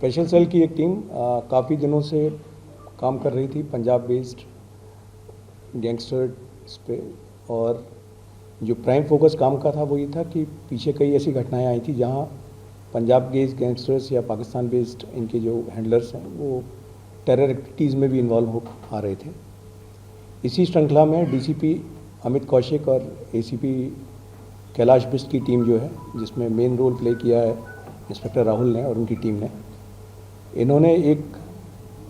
Special cell की एक team काफ़ी दिनों से काम कर रही थी पंजाब बेस्ड गैंगस्टर्स पे, और जो प्राइम फोकस काम का था वो ये था कि पीछे कई ऐसी घटनाएं आई थी जहां पंजाब बेस्ड गैंगस्टर्स या पाकिस्तान बेस्ड इनके जो हैंडलर्स हैं वो टेरर एक्टिविटीज़ में भी इन्वॉल्व हो आ रहे थे। इसी श्रृंखला में डीसीपी अमित कौशिक और एसीपी कैलाश बिस्ट की टीम जो है, जिसमें मेन रोल प्ले किया है इंस्पेक्टर राहुल ने और उनकी टीम ने, इन्होंने एक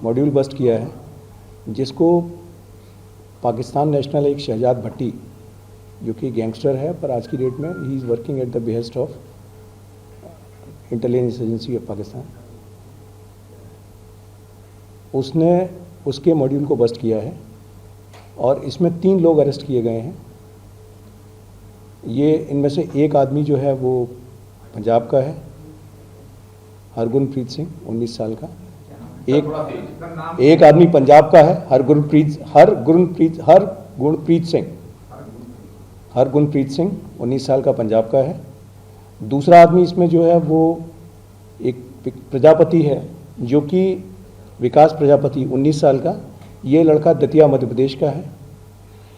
मॉड्यूल बस्ट किया है जिसको पाकिस्तान नेशनल एक शहजाद भट्टी, जो कि गैंगस्टर है पर आज की डेट में he is working at the behest of intelligence agency of Pakistan, उसने उसके मॉड्यूल को बस्ट किया है और इसमें 3 लोग अरेस्ट किए गए हैं। ये इनमें से एक आदमी जो है वो पंजाब का है, हरगुनप्रीत सिंह 19 साल का। एक आदमी पंजाब का है, हरगुनप्रीत सिंह 19 साल का पंजाब का है। दूसरा आदमी इसमें जो है वो एक प्रजापति है, जो कि विकास प्रजापति 19 साल का, ये लड़का दतिया मध्य प्रदेश का है।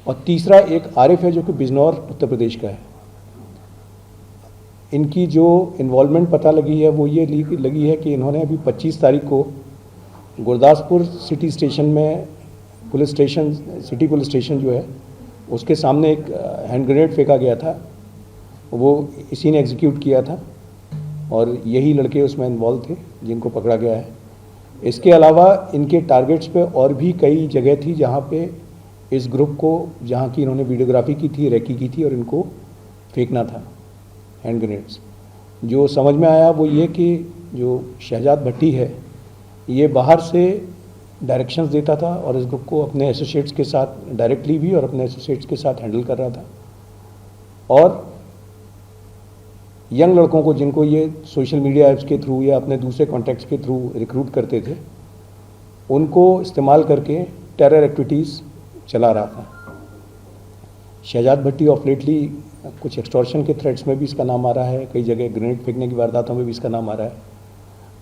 और तीसरा एक आरिफ है जो कि बिजनौर उत्तर प्रदेश का है। इनकी जो इन्वॉल्वमेंट पता लगी है वो ये लगी है कि इन्होंने अभी 25 तारीख को गुरदासपुर सिटी स्टेशन में सिटी पुलिस स्टेशन जो है उसके सामने एक हैंड ग्रेनेड फेंका गया था, वो इसी ने एग्जीक्यूट किया था और यही लड़के उसमें इन्वॉल्व थे जिनको पकड़ा गया है। इसके अलावा इनके टारगेट्स पे और भी कई जगह थी जहाँ पे इस ग्रुप को, जहाँ की इन्होंने वीडियोग्राफी की थी, रेकी की थी और इनको फेंकना था हैंड ग्रेनेड्स। जो समझ में आया वो ये कि जो शहजाद भट्टी है ये बाहर से डायरेक्शंस देता था और इस ग्रुप को अपने एसोसिएट्स के साथ डायरेक्टली भी और अपने एसोसिएट्स के साथ हैंडल कर रहा था। और यंग लड़कों को जिनको ये सोशल मीडिया ऐप्स के थ्रू या अपने दूसरे कॉन्टैक्ट्स के थ्रू रिक्रूट करते थे, उनको इस्तेमाल करके टेरर एक्टिविटीज़ चला रहा था। शहजाद भट्टी ऑफ लेटली कुछ एक्सटॉर्शन के थ्रेट्स में भी इसका नाम आ रहा है, कई जगह ग्रेनेड फेंकने की वारदातों में भी इसका नाम आ रहा है।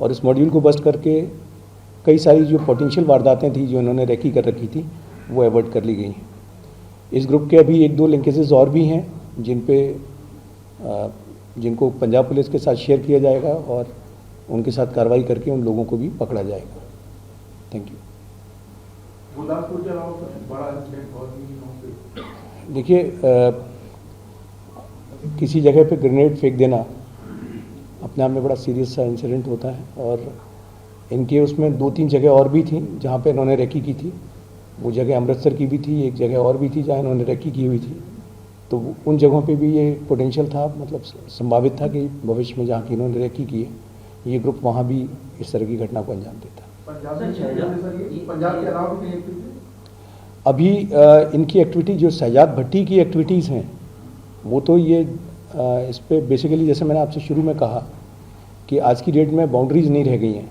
और इस मॉड्यूल को बस्ट करके कई सारी जो पोटेंशियल वारदातें थी जो इन्होंने रेकी कर रखी थी वो अवॉइड कर ली गई हैं। इस ग्रुप के अभी 1-2 लिंकेजेस और भी हैं जिनको पंजाब पुलिस के साथ शेयर किया जाएगा और उनके साथ कार्रवाई करके उन लोगों को भी पकड़ा जाएगा। Thank you. देखिए, किसी जगह पे ग्रेनेड फेंक देना अपने आप में बड़ा सीरियस सा इंसिडेंट होता है और इनके उसमें 2-3 जगह और भी थी जहाँ पे इन्होंने रेकी की थी। वो जगह अमृतसर की भी थी, एक जगह और भी थी जहाँ इन्होंने रेकी की हुई थी। तो उन जगहों पे भी ये पोटेंशियल था, मतलब संभावित था कि भविष्य में जहाँ की इन्होंने रेकी की है ये ग्रुप वहाँ भी इस तरह की घटना को अंजाम देता। अभी इनकी एक्टिविटी जो शहजाद भट्टी की एक्टिविटीज़ हैं वो तो ये इस पर बेसिकली, जैसे मैंने आपसे शुरू में कहा कि आज की डेट में बाउंड्रीज नहीं रह गई हैं।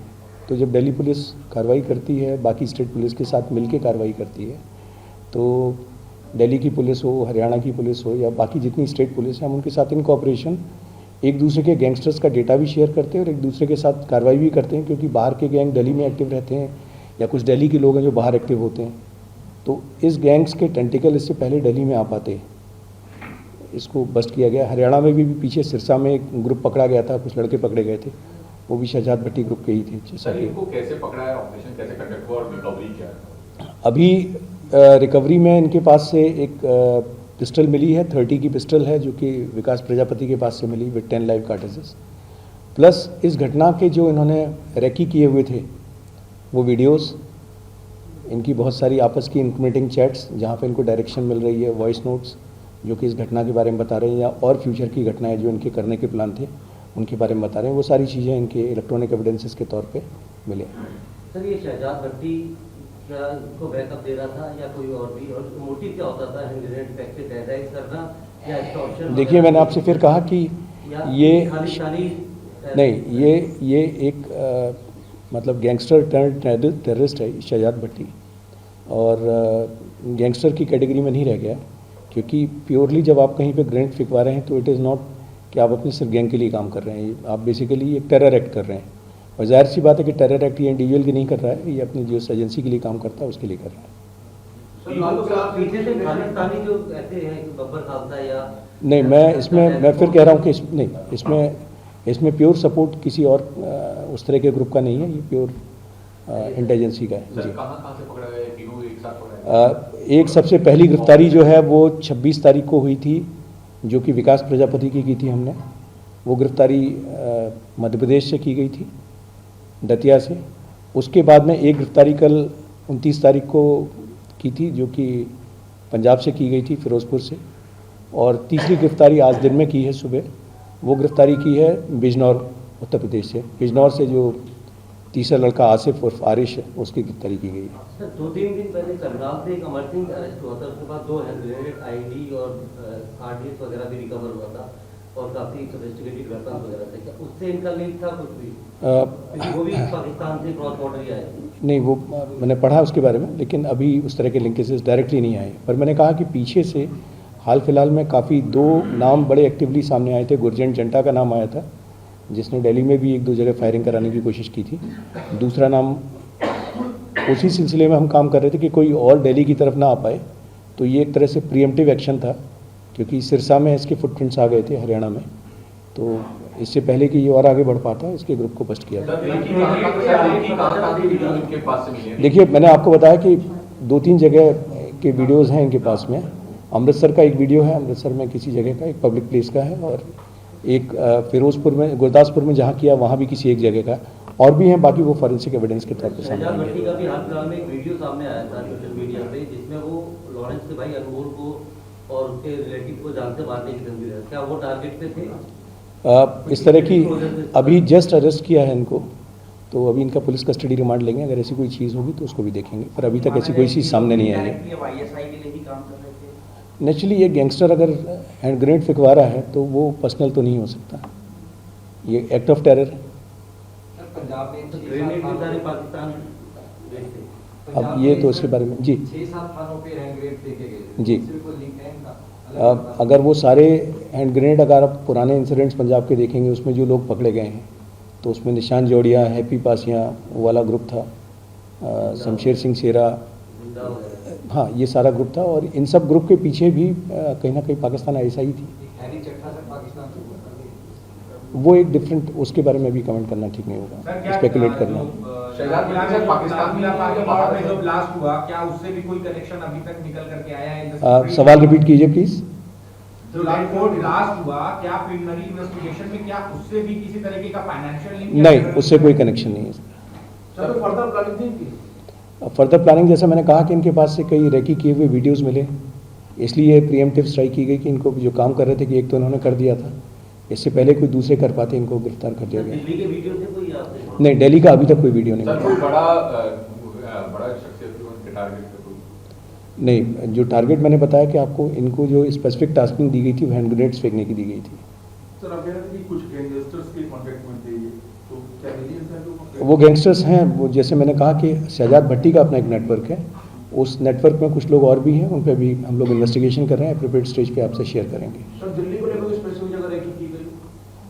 तो जब दिल्ली पुलिस कार्रवाई करती है, बाकी स्टेट पुलिस के साथ मिलकर कार्रवाई करती है, तो दिल्ली की पुलिस हो, हरियाणा की पुलिस हो या बाकी जितनी स्टेट पुलिस है, हम उनके साथ इन कोऑपरेशन एक दूसरे के गैंगस्टर्स का डेटा भी शेयर करते हैं और एक दूसरे के साथ कार्रवाई भी करते हैं, क्योंकि बाहर के गैंग दिल्ली में एक्टिव रहते हैं या कुछ दिल्ली के लोग हैं जो बाहर एक्टिव होते हैं। तो इस गैंग्स के टेंटिकल इससे पहले दिल्ली में आ पाते हैं, इसको बस्ट किया गया। हरियाणा में भी पीछे सिरसा में एक ग्रुप पकड़ा गया था, कुछ लड़के पकड़े गए थे, वो भी शहजाद भट्टी ग्रुप के ही थे। सर, इनको कैसे पकड़ा है, ऑपरेशन कैसे कंडक्ट हुआ और रिकवरी क्या है? अभी रिकवरी में इनके पास से एक पिस्टल मिली है, 30 की पिस्टल है जो कि विकास प्रजापति के पास से मिली विद 10 लाइव कार्ट्रिजेस। प्लस इस घटना के जो इन्होंने रेकी किए हुए थे वो वीडियोस, इनकी बहुत सारी आपस की इंक्रिमेटिंग चैट्स जहाँ पे इनको डायरेक्शन मिल रही है, वॉइस नोट्स जो कि इस घटना के बारे में बता रहे हैं या और फ्यूचर की घटनाएं जो इनके करने के प्लान थे उनके बारे में बता रहे हैं, वो सारी चीज़ें इनके इलेक्ट्रॉनिक एविडेंसेस के तौर पे मिले। सर, ये शहजाद भट्टी क्या इनको बैकअप दे रहा था या कोई और भी, और मोटिव क्या होता था हैंड ग्रेनेड फेंक के टेरराइज करना या एक्सटॉर्शन? देखिए, मैंने आपसे फिर कहा कि ये नहीं, ये एक मतलब गैंगस्टर टर्न टेररिस्ट है शहजाद भट्टी, और गैंगस्टर की कैटेगरी में नहीं रह गया, क्योंकि प्योरली जब आप कहीं पे ग्रेनेड फेंकवा रहे हैं तो इट इज़ नॉट कि आप अपने सिर्फ गैंग के लिए काम कर रहे हैं, आप बेसिकली एक टेरर एक्ट कर रहे हैं। और जाहिर सी बात है कि टेरर एक्ट ये इंडिविजुअल की नहीं कर रहा है, ये अपनी जो एजेंसी के लिए काम करता है उसके लिए कर रहा है। पीछे से खालिस्तानी जो कहते हैं कि बब्बर खालसा या नहीं, मैं फिर कह रहा हूँ कि इसमें प्योर सपोर्ट किसी और उस तरह के ग्रुप का नहीं है, ये प्योर इंटेलिजेंसी का है। सर जी, कहाँ से पकड़ा गया, तीनों एक साथ पकड़ा गया? एक सबसे पहली गिरफ्तारी जो है वो 26 तारीख को हुई थी, जो कि विकास प्रजापति की थी हमने। वो गिरफ्तारी मध्य प्रदेश से की गई थी, दतिया से। उसके बाद में एक गिरफ्तारी कल 29 तारीख को की थी, जो कि पंजाब से की गई थी, फिरोजपुर से। और तीसरी गिरफ्तारी आज दिन में की है सुबह, वो गिरफ्तारी की है बिजनौर उत्तर प्रदेश से। बिजनौर से जो तीसरा लड़का आसिफ उर्फ आरिश है, उसकी गिरफ्तारी की गई है। सर 2-3 दिन पहले करनाल से एक अमर सिंह अरेस्ट हुआ था, उसके बाद 2 हैंड ग्रेनेड, आईडी और आरडीएक्स वगैरह भी रिकवर हुआ था और काफी सोफिस्टिकेटेड वेपन वगैरह थे। क्या उससे इनका लिंक था कुछ भी? वो भी पाकिस्तान से क्रॉस बॉर्डर ही आए? नहीं, वो मैंने पढ़ा उसके बारे में, लेकिन अभी उस तरह के लिंकेजेस डायरेक्टली नहीं आए। पर मैंने कहा कि पीछे से हाल फिलहाल में काफ़ी 2 नाम बड़े एक्टिवली सामने आए थे। गुरजंट जंटा का नाम आया था, जिसने दिल्ली में भी 1-2 जगह फायरिंग कराने की कोशिश की थी। दूसरा नाम, उसी सिलसिले में हम काम कर रहे थे कि कोई और दिल्ली की तरफ ना आ पाए, तो ये एक तरह से प्रीएम्प्टिव एक्शन था, क्योंकि सिरसा में इसके फुटप्रिंट्स आ गए थे, हरियाणा में। तो इससे पहले कि ये और आगे बढ़ पाता, इसके ग्रुप को बस्ट किया था। देखिए, मैंने आपको बताया कि 2-3 जगह के वीडियोज़ हैं इनके पास में। अमृतसर का एक वीडियो है, अमृतसर में किसी जगह का, एक पब्लिक प्लेस का है, और एक फिरोजपुर में, गुरदासपुर में जहाँ किया वहाँ भी किसी एक जगह का, और भी हैं। बाकी वो फॉरेंसिक एविडेंस के तौर पर सामने शहजाद आएंगे। भट्टी का भी हाल फिलहाल में एक वीडियो सामने आया था सोशल मीडिया पे, जिसमें वो लॉरेंस के भाई अनमोल को और उसके रिलेटिव को जान से मारने की धमकी है। क्या वो टारगेट पे थे? इस तरह की अभी जस्ट अरेस्ट किया है इनको, तो अभी इनका पुलिस कस्टडी रिमांड लेंगे। अगर ऐसी कोई चीज़ होगी तो उसको भी देखेंगे, पर अभी तक ऐसी कोई चीज़ सामने नहीं आई है। नेचुरली ये गैंगस्टर अगर हैंड ग्रेनेड फेंकवा रहा है तो वो पर्सनल तो नहीं हो सकता, ये एक्ट ऑफ टेरर है। पंजाब में ग्रेनेड भी सारे पाकिस्तान गए थे। अब ये तो उसके बारे में जी 6-7 थानों पे हैंड ग्रेनेड फेंके गए। जी। इससे कोई लिंक है इनका? अगर वो सारे हैंड ग्रेनेड, अगर आप पुराने इंसिडेंट्स पंजाब के देखेंगे, उसमें जो लोग पकड़े गए हैं, तो उसमें निशान जोड़िया, हैप्पी पासिया वाला ग्रुप था, शमशेर सिंह शेरा, हाँ, ये सारा ग्रुप था। और इन सब ग्रुप के पीछे भी कहीं ना कहीं पाकिस्तान आईएसआई थी। हैरी चट्टा सर पाकिस्तान से बोल रहे वो एक डिफरेंट, उसके बारे में भी कमेंट करना ठीक नहीं होगा, स्पेकुलेट करना। शहजाद भट्टी सर पाकिस्तान में जो ब्लास्ट हुआ, क्या उससे भी कोई कनेक्शन अभी तक निकल करके आया है? सवाल रिपीट कीजिए प्लीज। जो ब्लास्ट हुआ, क्या प्रिलिमिनरी इन्वेस्टिगेशन में क्या उससे भी किसी तरीके का फाइनेंशियल लिंक? नहीं, उससे कोई कनेक्शन नहीं है। सर फर्दर प्लानिंग थी? फर्दर प्लानिंग, जैसा मैंने कहा कि इनके पास से कई रेकी किए हुए वीडियोस मिले, इसलिए प्रीएम्प्टिव स्ट्राइक की गई कि इनको जो काम कर रहे थे कि एक तो इन्होंने कर दिया था, इससे पहले कोई दूसरे कर पाते, इनको गिरफ्तार कर दिया गया। दिल्ली के वीडियो से कोई आपने? नहीं, दिल्ली का अभी तक कोई वीडियो नहीं सर मिला। कोई बड़ा शख्सियत के टारगेट पे कोई? नहीं, जो टारगेट मैंने बताया कि आपको, इनको जो स्पेसिफिक टास्किंग दी गई थी वो हैंड ग्रेनेड्स फेंकने की दी गई थी। सर आप कह रहे थे कि कुछ गैंगस्टर्स के कांटेक्ट में थे ये, तो क्या मिली है सर? वो गैंगस्टर्स हैं, वो जैसे मैंने कहा कि शहजाद भट्टी का अपना एक नेटवर्क है, उस नेटवर्क में कुछ लोग और भी हैं, उन पर भी हम लोग इन्वेस्टिगेशन कर रहे हैं, एप्रोप्रिएट स्टेज पे आपसे शेयर करेंगे। सर दिल्ली को लेकर स्पेसिफिक जगह रेकी की गई?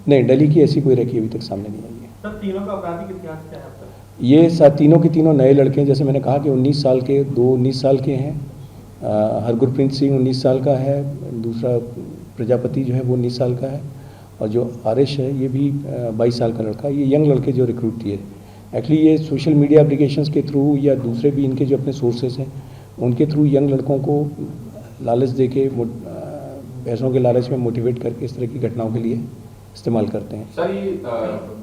नहीं, दिल्ली की ऐसी कोई रेकी अभी तक सामने नहीं आई है। सर तीनों का आपराधिक इतिहास क्या है आपका? ये तीनों के तीनों नए लड़के हैं। जैसे मैंने कहा कि 19 साल के, 2 19 साल के हैं। हरगुरप्रीत सिंह 19 साल का है, दूसरा प्रजापति जो है वो 19 साल का है, और जो आरिश है ये भी 22 साल का लड़का। ये यंग लड़के जो रिक्रूट किए, एक्चुअली ये सोशल मीडिया एप्लीकेशंस के थ्रू या दूसरे भी इनके जो अपने सोर्सेज हैं उनके थ्रू यंग लड़कों को लालच दे के, पैसों के लालच में मोटिवेट करके इस तरह की घटनाओं के लिए इस्तेमाल करते हैं। सर ये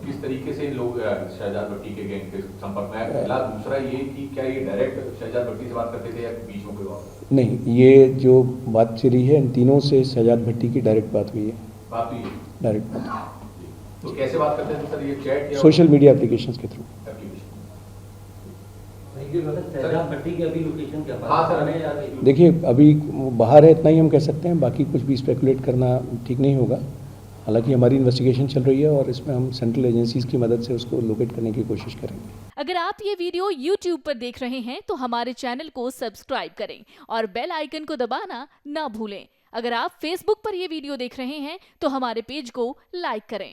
किस तरीके से लोग शहजाद भट्टी के गैंग के संपर्क में आए? पहला, दूसरा ये कि क्या ये डायरेक्ट शहजाद भट्टी से बात करते थे या बीच में कोई और? नहीं, ये जो बात चली है इन तीनों से शहजाद भट्टी की डायरेक्ट बात हुई है। बात हुई है? डायरेक्ट बात, तो कैसे बात करते थे सर? ये चैट या सोशल मीडिया एप्लीकेशंस के थ्रू। शहजाद भट्टी की अभी लोकेशन क्या? हाँ सर, पाकिस्तान है या? देखिए, अभी वो बाहर है, इतना ही हम कह सकते हैं, बाकी कुछ भी स्पेकुलेट करना ठीक नहीं होगा। हालांकि हमारी इन्वेस्टिगेशन चल रही है और इसमें हम सेंट्रल एजेंसीज की मदद से उसको लोकेट करने की कोशिश करेंगे। अगर आप ये वीडियो YouTube पर देख रहे हैं तो हमारे चैनल को सब्सक्राइब करें और बेल आइकन को दबाना ना भूलें। अगर आप Facebook पर ये वीडियो देख रहे हैं तो हमारे पेज को लाइक करें।